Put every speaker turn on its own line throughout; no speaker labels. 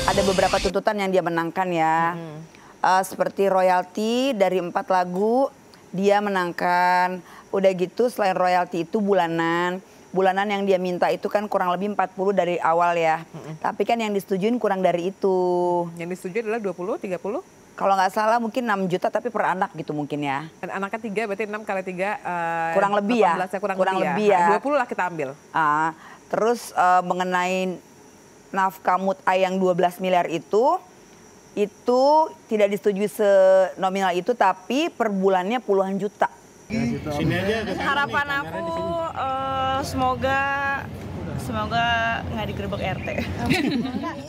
ada beberapa tuntutan yang dia menangkan ya. Seperti royalti dari 4 lagu dia menangkan. Udah gitu selain royalti itu bulanan. Bulanan yang dia minta itu kan kurang lebih 40 dari awal ya. Tapi kan yang disetujuin kurang dari itu.
Yang disetujui adalah 20, 30?
Kalau nggak salah mungkin 6 juta tapi per anak gitu mungkin ya.
Dan anaknya 3 berarti 6 kali 3
kurang lebih ya.
18 kurang
lebih ya.
20 lah kita ambil.
Terus mengenai nafkah mutai yang 12 miliar itu tidak disetujui senominal itu tapi per bulannya puluhan juta.
Harapan aku semoga nggak digerebek RT.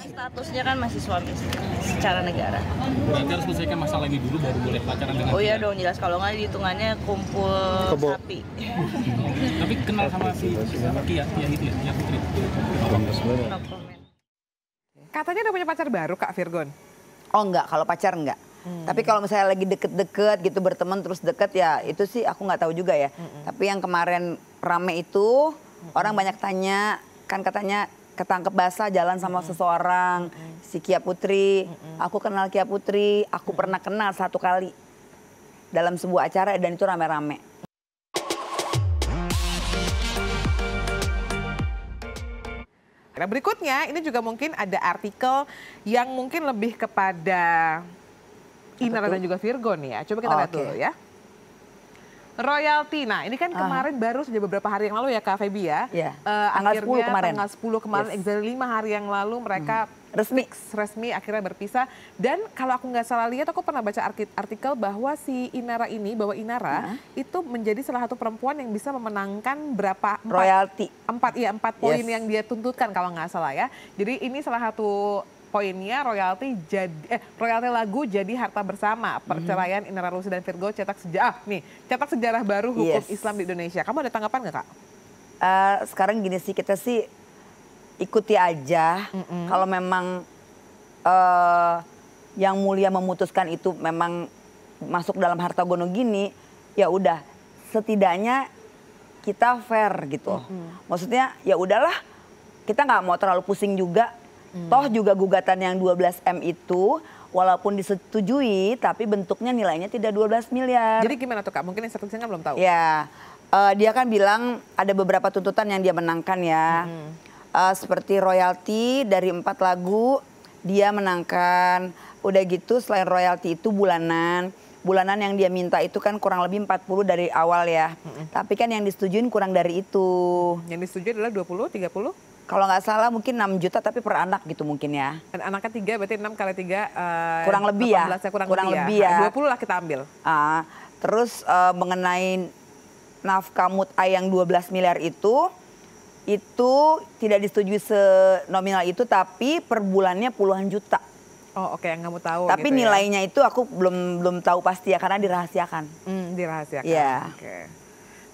Statusnya kan masih suami istri secara negara.
Berarti harus selesaikan masalah ini dulu baru boleh pacaran dengan.
Oh iya dong, jelas, kalau nggak hitungannya kumpul sapi.
Tapi kenal sama si Kia itu ya, yang Putri.
No comment.
Katanya udah punya pacar baru Kak Virgon?
Oh enggak, kalau pacar enggak. Tapi kalau misalnya lagi deket-deket gitu berteman terus deket ya itu sih aku nggak tahu juga ya. Tapi yang kemarin rame itu orang banyak tanya kan katanya ketangkep basah jalan sama seseorang si Kia Putri. Aku kenal Kia Putri, aku pernah kenal 1 kali dalam sebuah acara dan itu rame-rame.
Nah berikutnya ini juga mungkin ada artikel yang mungkin lebih kepada Inara dan juga Virgon ya. Coba kita lihat dulu ya. Royalti, nah ini kan kemarin baru saja beberapa hari yang lalu ya Kak Feby ya.
Tanggal 10 kemarin.
Tanggal 10 kemarin, exactly 5 hari yang lalu mereka resmi akhirnya berpisah. Dan kalau aku nggak salah lihat, aku pernah baca artikel bahwa si Inara ini, bahwa Inara itu menjadi salah satu perempuan yang bisa memenangkan berapa?
Royalti.
4 poin yang dia tuntutkan kalau nggak salah ya. Jadi ini salah satu poinnya royalti lagu jadi harta bersama. Perceraian Inara Lucy dan Virgo cetak sejarah baru hukum Islam di Indonesia. Kamu ada tanggapan nggak Kak?
Sekarang gini sih, kita sih ikuti aja. Kalau memang yang mulia memutuskan itu memang masuk dalam harta gono gini, ya udah setidaknya kita fair gitu. Maksudnya ya udahlah, kita nggak mau terlalu pusing juga. Toh juga gugatan yang 12M itu walaupun disetujui tapi bentuknya nilainya tidak 12 miliar.
Jadi gimana tuh Kak? Mungkin instruksinya belum tahu.
Ya, dia kan bilang ada beberapa tuntutan yang dia menangkan ya. Seperti royalti dari 4 lagu dia menangkan. Udah gitu selain royalti itu bulanan. Bulanan yang dia minta itu kan kurang lebih 40 dari awal ya. Tapi kan yang disetujuin kurang dari itu.
Yang disetujui adalah 20, 30?
Kalau nggak salah mungkin 6 juta tapi per anak gitu mungkin ya.
Dan anaknya 3 berarti 6 kali 3
kurang lebih ya.
18 kurang lebih ya. 20 lah kita ambil.
Terus mengenai nafkah mutai yang 12 miliar itu tidak disetujui senominal itu tapi per bulannya puluhan juta.
Oh oke, yang kamu tahu.
Tapi
gitu
nilainya itu aku belum tahu pasti ya karena dirahasiakan.
Dirahasiakan.
Iya.
Oke.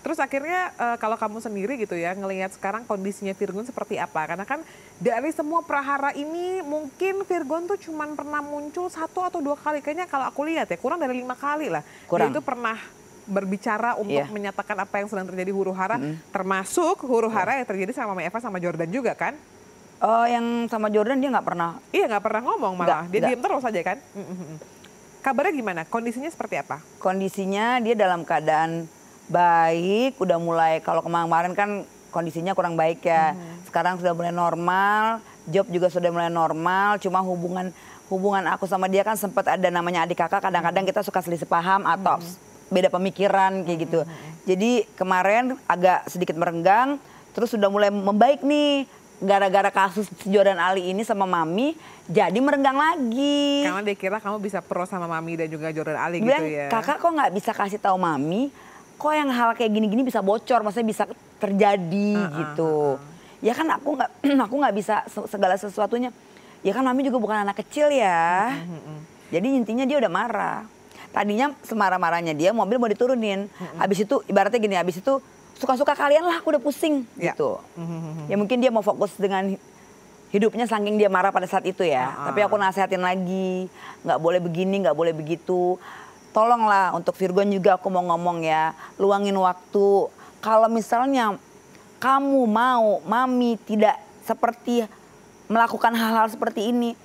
Terus akhirnya kalau kamu sendiri gitu ya ngelihat sekarang kondisinya Virgon seperti apa? Karena kan dari semua prahara ini mungkin Virgon tuh cuman pernah muncul 1 atau 2 kali. Kayaknya kalau aku lihat ya kurang dari 5 kali lah. Dia itu pernah berbicara untuk menyatakan apa yang sedang terjadi huru-hara. Termasuk huru-hara yang terjadi sama Mama Eva sama Jordan juga kan?
Oh yang sama Jordan dia nggak pernah.
Iya nggak pernah ngomong malah. Dia diem terus aja kan? Kabarnya gimana? Kondisinya seperti apa?
Kondisinya dia dalam keadaan baik, udah mulai kalau kemarin kan kondisinya kurang baik ya. Sekarang sudah mulai normal, job juga sudah mulai normal. Cuma hubungan aku sama dia kan sempat ada namanya adik kakak. Kadang-kadang kita suka selisih paham atau beda pemikiran kayak gitu. Jadi kemarin agak sedikit merenggang, terus sudah mulai membaik nih. Gara-gara kasus Jordan Ali ini sama Mami, jadi merenggang lagi.
Karena dia kira kamu bisa pro sama Mami dan juga Jordan Ali
bilang,
gitu ya.
Kakak kok nggak bisa kasih tahu Mami? Kok yang hal kayak gini-gini bisa bocor, maksudnya bisa terjadi gitu. Ya kan aku nggak bisa segala sesuatunya. Ya kan Mami juga bukan anak kecil ya. Jadi intinya dia udah marah. Tadinya semarah-marahnya dia mobil mau diturunin. Habis itu ibaratnya gini, habis itu suka-suka kalian lah aku udah pusing gitu. Ya mungkin dia mau fokus dengan hidupnya saking dia marah pada saat itu ya. Tapi aku nasehatin lagi, nggak boleh begini, nggak boleh begitu. Tolonglah untuk Virgon juga aku mau ngomong ya, luangin waktu. Kalau misalnya kamu mau Mami tidak seperti melakukan hal-hal seperti ini,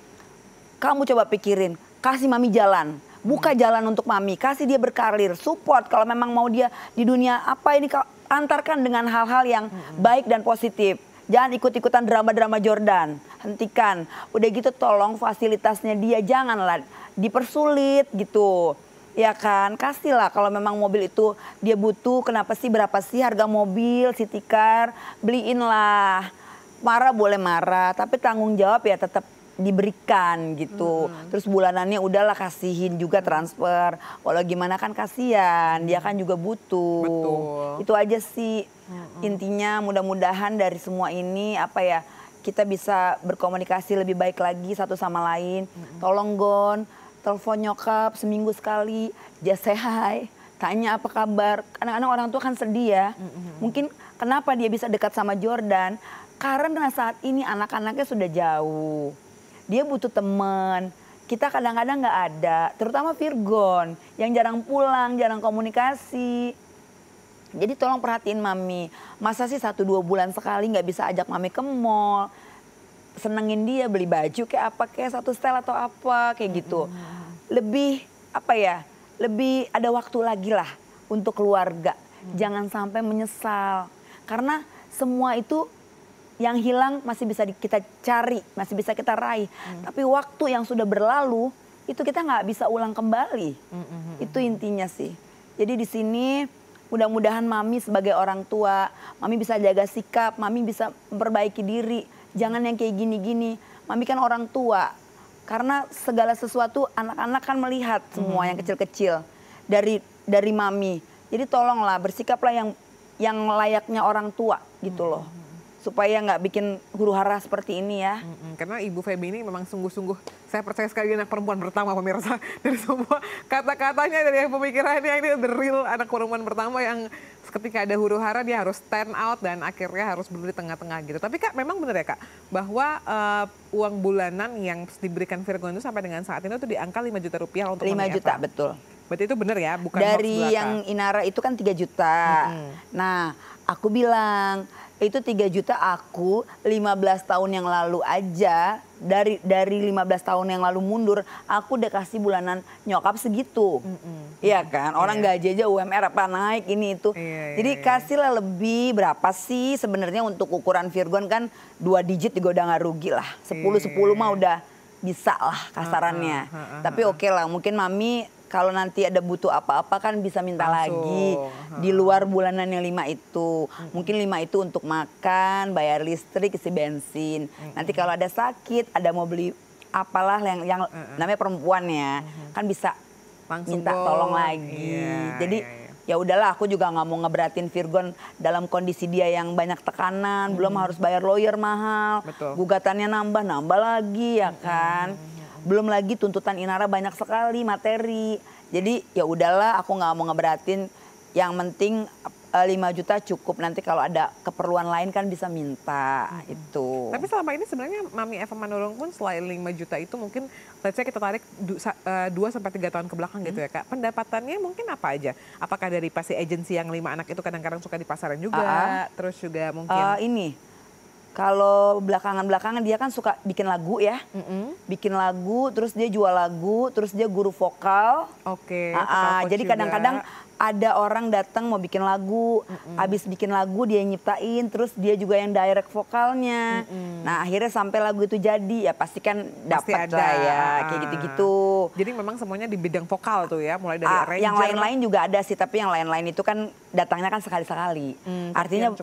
kamu coba pikirin, kasih mami jalan. Buka jalan untuk mami, kasih dia berkarir, support kalau memang mau dia di dunia apa ini, antarkan dengan hal-hal yang baik dan positif. Jangan ikut-ikutan drama-drama Jordan, hentikan. Udah gitu tolong fasilitasnya dia janganlah dipersulit gitu. Ya kan, kasihlah kalau memang mobil itu dia butuh, kenapa sih, berapa sih harga mobil, city car, beliin lah. Marah boleh marah, tapi tanggung jawab ya tetap diberikan gitu. Terus bulanannya udahlah kasihin juga transfer. Walau gimana kan kasihan, dia kan juga butuh.
Betul.
Itu aja sih intinya, mudah-mudahan dari semua ini apa ya, kita bisa berkomunikasi lebih baik lagi satu sama lain. Tolong Gon, telepon nyokap seminggu sekali, just say hi, tanya apa kabar. Kadang-kadang orang tua kan sedih ya. Mungkin kenapa dia bisa dekat sama Jordan, karena saat ini anak-anaknya sudah jauh. Dia butuh teman, kita kadang-kadang nggak ada, terutama Virgon yang jarang pulang, jarang komunikasi. Jadi tolong perhatiin mami, masa sih 1-2 bulan sekali nggak bisa ajak mami ke mall, senengin dia beli baju kayak apa, kayak satu style atau apa kayak gitu. Lebih apa ya, lebih ada waktu lagi lah untuk keluarga, jangan sampai menyesal. Karena semua itu yang hilang masih bisa kita cari, masih bisa kita raih. Tapi waktu yang sudah berlalu, itu kita nggak bisa ulang kembali. Itu intinya sih. Jadi di sini mudah-mudahan mami sebagai orang tua, mami bisa jaga sikap, mami bisa memperbaiki diri. Jangan yang kayak gini-gini. Mami kan orang tua. Karena segala sesuatu anak-anak kan melihat semua yang kecil-kecil dari mami. Jadi tolonglah bersikaplah yang layaknya orang tua gitu loh. Supaya nggak bikin huru-hara seperti ini ya.
Karena Ibu Feby ini memang sungguh-sungguh, saya percaya sekali anak perempuan pertama pemirsa. Dari semua kata-katanya, dari pemikirannya, ini the real anak perempuan pertama yang ketika ada huru-hara dia harus stand out dan akhirnya harus berdiri di tengah-tengah gitu. Tapi Kak, memang benar ya Kak, bahwa uang bulanan yang diberikan Virgon itu sampai dengan saat ini tuh di angka 5 juta rupiah untuk
5 juta,
Eva.
betul.
Berarti itu benar ya, bukan
dari yang Inara itu kan 3 juta. Nah, aku bilang itu 3 juta aku 15 tahun yang lalu aja, dari 15 tahun yang lalu mundur, aku udah kasih bulanan nyokap segitu. Iya kan, orang gaji aja UMR apa naik ini itu. Jadi kasihlah lebih, berapa sih sebenarnya untuk ukuran Virgon kan 2 digit juga udah gak rugi lah. 10-10 mah udah bisa lah kasarannya. Tapi oke lah, mungkin mami kalau nanti ada butuh apa-apa kan bisa minta lagi di luar bulanan yang 5 itu. Mungkin 5 itu untuk makan, bayar listrik, isi bensin. Nanti kalau ada sakit, ada mau beli apalah yang namanya perempuan ya, kan bisa langsung minta tolong lagi. Jadi ya udahlah, aku juga nggak mau ngeberatin Virgon dalam kondisi dia yang banyak tekanan, belum harus bayar lawyer mahal, gugatannya nambah lagi ya kan. Belum lagi tuntutan Inara banyak sekali materi. Jadi ya udahlah, aku nggak mau ngeberatin. Yang penting 5 juta cukup. Nanti kalau ada keperluan lain kan bisa minta itu.
Tapi selama ini sebenarnya Mami Eva Manurung pun selain 5 juta itu mungkin, let's say kita tarik 2-3 tahun ke belakang gitu ya Kak. Pendapatannya mungkin apa aja? Apakah dari pasti agensi yang 5 anak itu kadang-kadang suka dipasarin juga? Terus juga mungkin
kalau belakangan-belakangan dia kan suka bikin lagu ya. Bikin lagu, terus dia jual lagu, terus dia guru vokal. Jadi kadang-kadang ada orang datang mau bikin lagu, habis bikin lagu dia nyiptain, terus dia juga yang direct vokalnya. Nah akhirnya sampai lagu itu jadi, ya pasti kan dapat lah ya, kayak gitu-gitu.
Jadi memang semuanya di bidang vokal tuh ya, mulai dari arranger.
Yang lain-lain juga ada sih, tapi yang lain-lain itu kan datangnya kan sekali-sekali. Artinya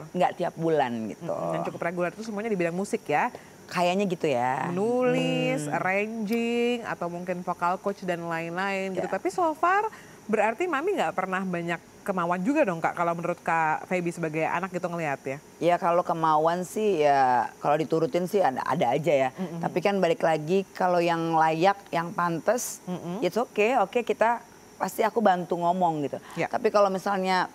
nggak tiap bulan gitu.
Dan cukup reguler itu semuanya di bidang musik ya?
Kayaknya gitu ya.
Menulis, arranging, atau mungkin vokal coach dan lain-lain gitu. Tapi so far berarti Mami nggak pernah banyak kemauan juga dong Kak, kalau menurut Kak Feby sebagai anak gitu ngelihat ya?
Ya kalau kemauan sih ya, kalau diturutin sih ada aja ya. Tapi kan balik lagi, kalau yang layak, yang pantas, it's okay, kita pasti aku bantu ngomong gitu. Tapi kalau misalnya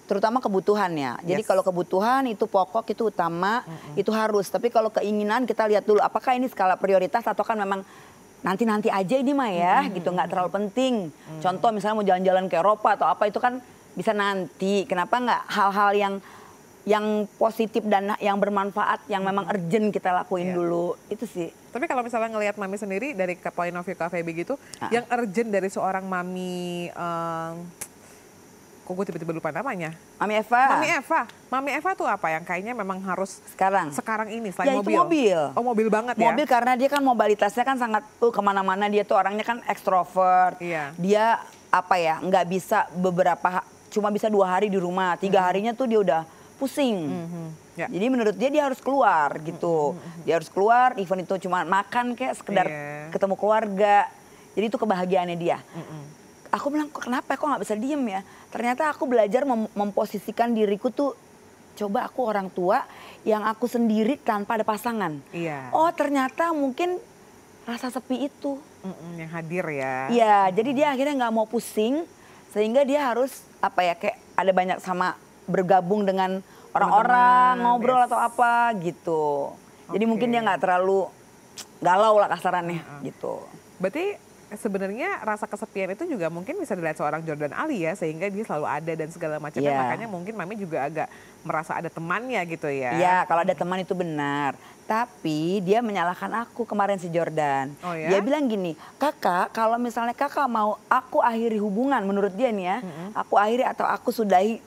terutama kebutuhan ya. Jadi kalau kebutuhan itu pokok, itu utama, itu harus. Tapi kalau keinginan kita lihat dulu apakah ini skala prioritas atau kan memang nanti-nanti aja ini mah ya gitu, nggak terlalu penting. Contoh misalnya mau jalan-jalan ke Eropa atau apa, itu kan bisa nanti. Kenapa nggak hal-hal yang yang positif dan yang bermanfaat, yang memang urgent kita lakuin dulu. Itu sih.
Tapi kalau misalnya ngelihat Mami sendiri dari point of view KVB gitu, yang urgent dari seorang Mami, kok gue tiba-tiba lupa namanya?
Mami Eva.
Mami Eva tuh apa yang kayaknya memang harus sekarang ini selain
ya,
mobil?
Itu mobil.
Oh, mobil banget ya?
Mobil karena dia kan mobilitasnya kan sangat kemana-mana, dia tuh orangnya kan ekstrovert.
Iya.
Dia apa ya, nggak bisa cuma bisa 2 hari di rumah, 3 harinya tuh dia udah pusing.
Ya.
Jadi menurut dia harus keluar gitu. Dia harus keluar, even itu cuma makan kayak sekedar ketemu keluarga. Jadi itu kebahagiaannya dia. Aku bilang, kenapa kok nggak bisa diem ya? Ternyata aku belajar memposisikan diriku tuh, coba aku orang tua yang aku sendiri tanpa ada pasangan.
Iya.
Oh ternyata mungkin rasa sepi itu.
Yang hadir ya.
Iya, jadi dia akhirnya nggak mau pusing, sehingga dia harus apa ya, kayak ada banyak sama bergabung dengan orang-orang, ngobrol atau apa gitu. Jadi mungkin dia nggak terlalu galau lah kasarannya gitu.
Berarti sebenarnya rasa kesepian itu juga mungkin bisa dilihat seorang Jordan Ali ya, sehingga dia selalu ada dan segala macamnya. Makanya mungkin Mami juga agak merasa ada temannya gitu ya.
Iya, kalau ada teman itu benar. Tapi dia menyalahkan aku kemarin si Jordan.
Oh ya?
Dia bilang gini, kakak kalau misalnya kakak mau aku akhiri hubungan, menurut dia nih ya, aku akhiri atau aku sudahi,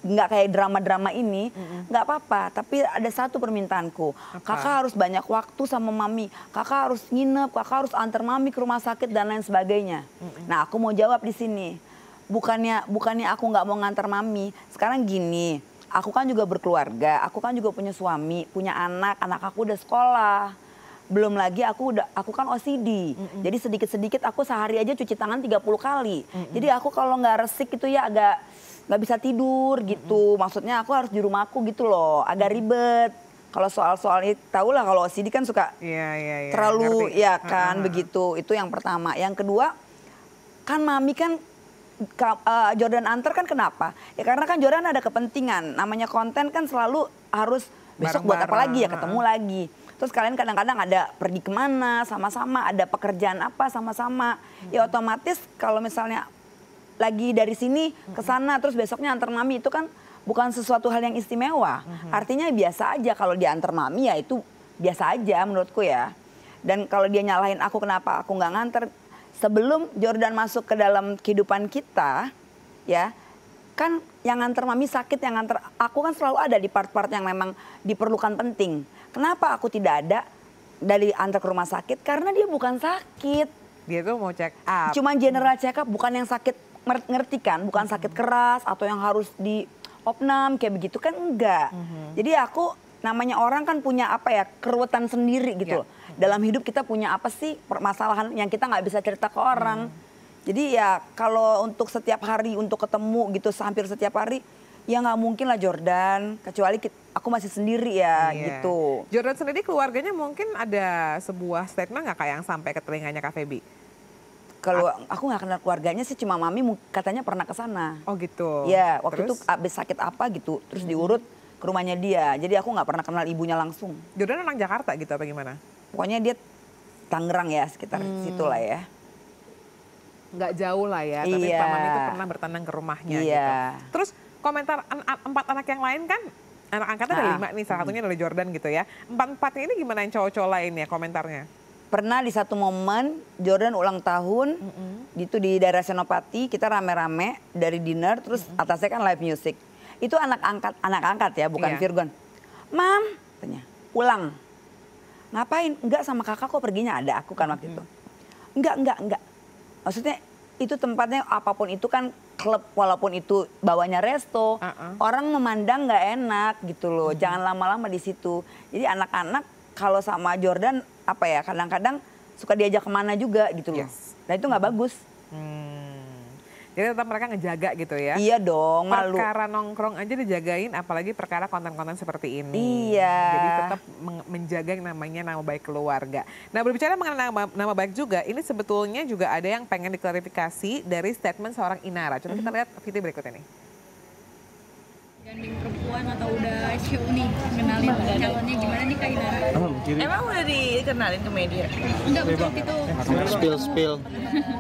nggak kayak drama-drama ini, nggak apa-apa. Tapi ada satu permintaanku, kakak harus banyak waktu sama mami, kakak harus nginep, kakak harus antar mami ke rumah sakit dan lain sebagainya. Nah aku mau jawab di sini, bukannya aku nggak mau ngantar mami. Sekarang gini, aku kan juga berkeluarga, aku kan juga punya suami, punya anak aku udah sekolah. Belum lagi aku kan OCD. Jadi sedikit-sedikit aku sehari aja cuci tangan 30 kali. Jadi aku kalau nggak resik itu ya agak nggak bisa tidur gitu. Maksudnya aku harus di rumahku gitu loh, agak ribet. Kalau soal-soal itu tau lah, kalau OCD kan suka terlalu
ngerti.
Ya kan begitu. Itu yang pertama. Yang kedua, kan mami kan Jordan antar kan kenapa? Ya karena kan Jordan ada kepentingan. Namanya konten kan selalu harus besok buat apa lagi ya, ketemu lagi. Terus kalian kadang-kadang ada pergi kemana sama-sama, ada pekerjaan apa sama-sama. Ya otomatis kalau misalnya lagi dari sini ke sana terus besoknya antar mami, itu kan bukan sesuatu hal yang istimewa. Artinya biasa aja kalau dia antar mami, ya itu biasa aja menurutku ya. Dan kalau dia nyalahin aku kenapa aku nggak nganter, sebelum Jordan masuk ke dalam kehidupan kita ya, kan yang nganter mami sakit, yang nganter aku kan selalu ada di part-part yang memang diperlukan penting. Kenapa aku tidak ada dari antar ke rumah sakit? Karena dia bukan sakit.
Dia tuh mau check up.
Cuman general check up, bukan yang sakit, ngerti kan? Bukan sakit keras atau yang harus di opnam kayak begitu kan, enggak. Jadi aku, namanya orang kan punya apa ya, keruwetan sendiri gitu loh. Dalam hidup kita punya apa sih permasalahan yang kita nggak bisa cerita ke orang. Jadi ya kalau untuk setiap hari untuk ketemu gitu, hampir setiap hari, ya nggak mungkin lah Jordan, kecuali aku masih sendiri ya gitu.
Jordan sendiri keluarganya mungkin ada sebuah statement nggak kayak yang sampai ke telinganya Kak Feby?
Kalau aku nggak kenal keluarganya sih, cuma mami katanya pernah ke sana.
Oh gitu.
Ya waktu itu abis sakit apa gitu, terus diurut ke rumahnya dia. Jadi aku nggak pernah kenal ibunya langsung.
Jordan orang Jakarta gitu apa gimana?
Pokoknya dia Tangerang ya, sekitar situ lah ya.
Nggak jauh lah ya, tapi Pak Mami itu pernah bertandang ke rumahnya gitu. Terus komentar 4 anak yang lain kan, anak angkatnya ada 5 nih, salah satunya dari Jordan gitu ya. 4-4 ini gimana yang cowok-cowok lain ya komentarnya?
Pernah di satu momen Jordan ulang tahun, itu di daerah Senopati, kita rame-rame dari dinner, terus atasnya kan live music. Itu anak angkat ya, bukan Virgon. Mam, tanya, pulang. Ngapain? Enggak, sama kakak kok perginya, ada aku kan waktu itu. Enggak. Maksudnya itu tempatnya apapun itu kan klub, walaupun itu bawahnya resto, orang memandang nggak enak gitu loh. Jangan lama-lama di situ. Jadi anak-anak kalau sama Jordan apa ya, kadang-kadang suka diajak kemana juga gitu loh. Nah itu nggak bagus.
Jadi tetap mereka ngejaga gitu ya.
Iya dong, malu.
Perkara nongkrong aja dijagain, apalagi perkara konten-konten seperti ini.
Iya.
Jadi tetap menjaga yang namanya nama baik keluarga. Nah berbicara mengenai nama baik juga, ini sebetulnya juga ada yang pengen diklarifikasi dari statement seorang Inara. Coba kita lihat video berikut ini.
Gandeng perempuan atau udah show nih, kenalin calonnya gimana nih Kak Inara?
Emang udah dikenalin ke media?
Enggak, betul itu.
Spill.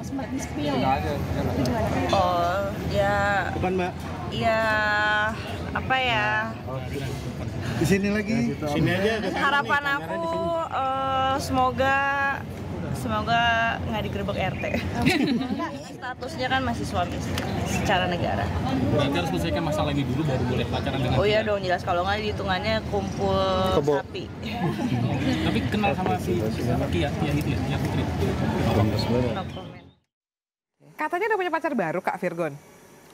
Sempat di-spill.
Oh, ya.
Bukan Mbak.
Ya, apa ya?
Di sini lagi. Sini aja.
Harapan aku semoga nggak digerebek RT. Statusnya kan masih suami istri secara negara.
Berarti harus selesaikan masalah ini dulu baru boleh pacaran dengan.
Oh iya dong, jelas, kalau nggak hitungannya kumpul sapi.
Tapi kenal sama si Kia gitu ya, Kia Putri.
No comment.
Katanya udah punya pacar baru Kak Virgon.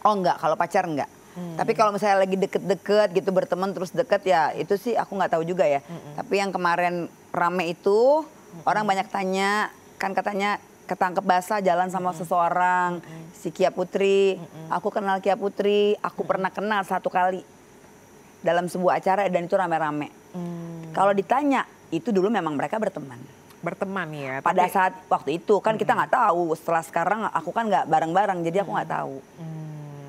Oh enggak, kalau pacar enggak. Tapi kalau misalnya lagi deket-deket gitu berteman terus deket ya itu sih aku nggak tahu juga ya. Tapi yang kemarin rame itu orang banyak tanya kan katanya ketangkep basah jalan sama seseorang si Kia Putri. Aku kenal Kia Putri, aku pernah kenal 1 kali dalam sebuah acara dan itu rame-rame. Kalau ditanya itu dulu memang mereka berteman.
Berteman ya.
Pada saat waktu itu kan kita nggak tahu. Setelah sekarang aku kan nggak bareng-bareng jadi aku nggak tahu.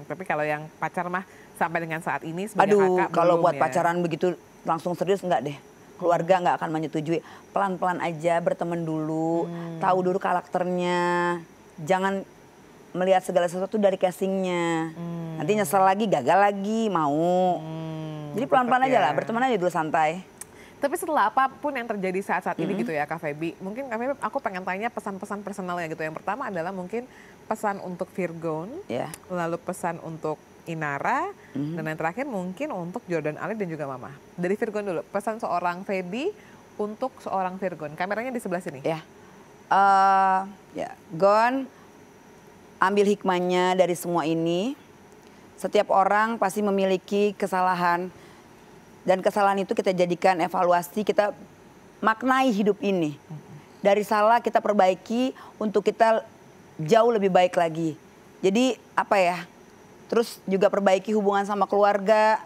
Tapi kalau yang pacar mah sampai dengan saat ini sebagai kakak
kalau
belum
buat
ya?
pacaran begitu langsung serius enggak deh. Keluarga nggak akan menyetujui. Pelan-pelan aja berteman dulu, tahu dulu karakternya. Jangan melihat segala sesuatu dari casingnya. Nanti nyesel lagi, gagal lagi, mau. Jadi pelan-pelan aja lah, berteman aja dulu santai.
Tapi setelah apapun yang terjadi saat-saat ini gitu ya Kak Feby, mungkin Kak Feby aku pengen tanya pesan-pesan personalnya gitu. Yang pertama adalah mungkin pesan untuk Virgon, lalu pesan untuk Inara, dan yang terakhir mungkin untuk Jordan Ali dan juga Mama. Dari Virgon dulu, pesan seorang Feby untuk seorang Virgon. Kameranya di sebelah sini.
Ya, Gon, ambil hikmahnya dari semua ini. Setiap orang pasti memiliki kesalahan. Dan kesalahan itu kita jadikan evaluasi, kita maknai hidup ini. Dari salah kita perbaiki untuk kita jauh lebih baik lagi. Jadi apa ya, terus juga perbaiki hubungan sama keluarga.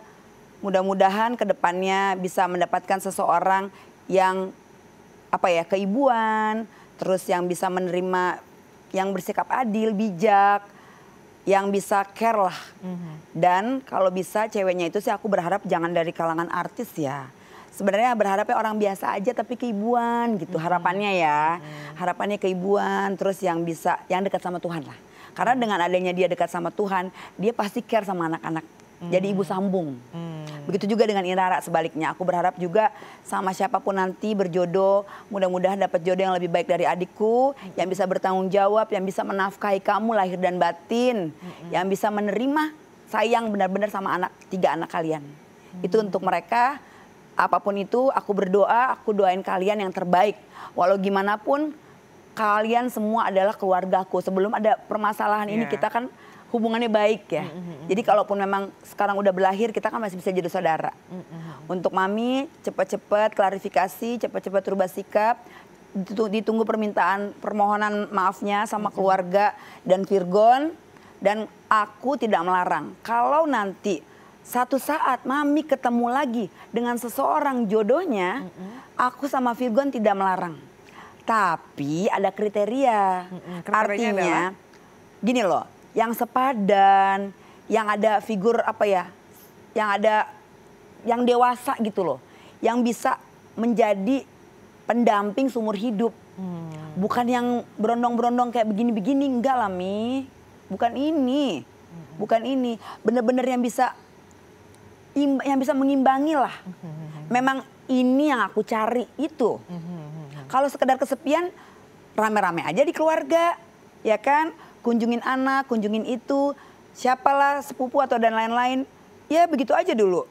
Mudah-mudahan ke depannya bisa mendapatkan seseorang yang apa ya, keibuan. Terus yang bisa menerima, yang bersikap adil, bijak. Yang bisa care lah. Dan kalau bisa ceweknya itu sih aku berharap jangan dari kalangan artis ya. Sebenarnya berharapnya orang biasa aja tapi keibuan gitu harapannya ya. Harapannya keibuan terus yang bisa, yang dekat sama Tuhan lah. Karena dengan adanya dia dekat sama Tuhan, dia pasti care sama anak-anak. Jadi ibu sambung. Begitu juga dengan Inara sebaliknya. Aku berharap juga sama siapapun nanti berjodoh, mudah-mudahan dapat jodoh yang lebih baik dari adikku, yang bisa bertanggung jawab, yang bisa menafkahi kamu lahir dan batin, yang bisa menerima sayang benar-benar sama 3 anak kalian. Itu untuk mereka, apapun itu aku berdoa, aku doain kalian yang terbaik. Walau gimana pun kalian semua adalah keluargaku. Sebelum ada permasalahan ini kita kan hubungannya baik ya. Jadi kalaupun memang sekarang udah berlahir kita kan masih bisa jadi saudara. Untuk Mami cepat-cepat klarifikasi, cepat-cepat rubah sikap. Ditunggu permohonan maafnya sama keluarga dan Virgon. Dan aku tidak melarang. Kalau nanti satu saat Mami ketemu lagi dengan seseorang jodohnya, aku sama Virgon tidak melarang. Tapi ada kriteria. Artinya gini loh. Yang sepadan, yang ada figur apa ya, yang dewasa gitu loh. Yang bisa menjadi pendamping seumur hidup. Bukan yang berondong-berondong kayak begini-begini, enggak lah Mi. Bukan ini. Bukan ini. Bener-bener yang bisa mengimbangi lah. Memang ini yang aku cari itu. Kalau sekedar kesepian, rame-rame aja di keluarga, ya kan? Kunjungin anak, kunjungin itu, siapalah sepupu atau dan lain-lain. Ya begitu aja dulu.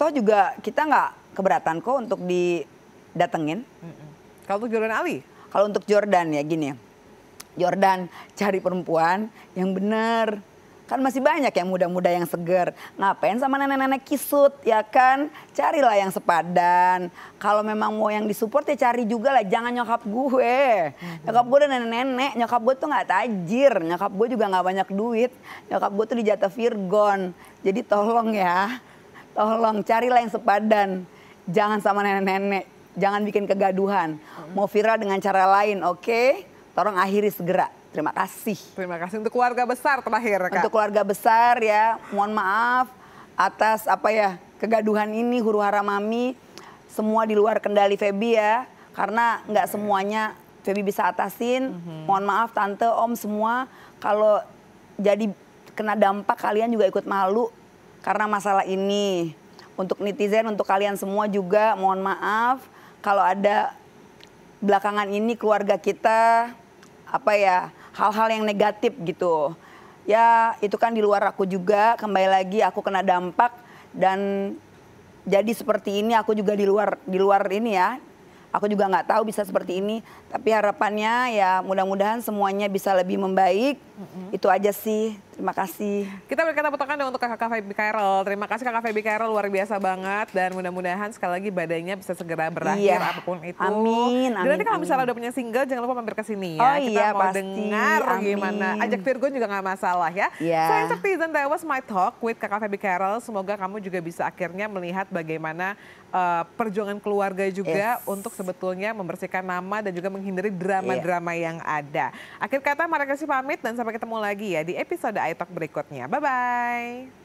Toh juga kita nggak keberatan kok untuk didatengin.
Kalau untuk Jordan Ali?
Kalau untuk Jordan ya gini. Jordan cari perempuan yang benar. Kan masih banyak yang muda-muda yang seger. Ngapain sama nenek-nenek kisut ya kan? Carilah yang sepadan. Kalau memang mau yang disupport ya cari juga lah. Jangan nyokap gue. Nyokap gue udah nenek-nenek. Nyokap gue tuh gak tajir. Nyokap gue juga gak banyak duit. Nyokap gue tuh dijatah Virgon. Jadi tolong ya. Tolong carilah yang sepadan. Jangan sama nenek-nenek. Jangan bikin kegaduhan. Mau viral dengan cara lain, oke? Tolong akhiri segera. Terima kasih.
Terima kasih untuk keluarga besar terakhir Kak.
Untuk keluarga besar ya, mohon maaf atas kegaduhan ini, huru-hara Mami. Semua di luar kendali Feby ya, karena nggak semuanya Feby bisa atasin. Mohon maaf Tante, Om semua, kalau jadi kena dampak kalian juga ikut malu. karena masalah ini. Untuk netizen, untuk kalian semua juga mohon maaf kalau ada belakangan ini keluarga kita hal-hal yang negatif gitu. Ya itu kan di luar aku juga, kembali lagi aku kena dampak dan jadi seperti ini aku juga di luar ini ya. Aku juga nggak tahu bisa seperti ini, tapi harapannya ya mudah-mudahan semuanya bisa lebih membaik. Itu aja sih. Terima kasih.
Kita berikan tepuk tangan untuk Kakak Feby Khairul. Terima kasih Kakak Feby Khairul, luar biasa banget. Dan mudah-mudahan sekali lagi badainya bisa segera berakhir apapun itu.
Amin.
Dan nanti kalau misalnya udah punya single jangan lupa mampir ke sini ya. Kita mau
pasti.
dengar gimana. Ajak Virgon juga nggak masalah ya. Selain Citizen, that was my talk with Kakak Feby Khairul. Semoga kamu juga bisa akhirnya melihat bagaimana perjuangan keluarga juga untuk sebetulnya membersihkan nama dan juga menghindari drama-drama yang ada. Akhir kata, Maria Kasih pamit dan sampai ketemu lagi ya di episode iTalk berikutnya. Bye-bye.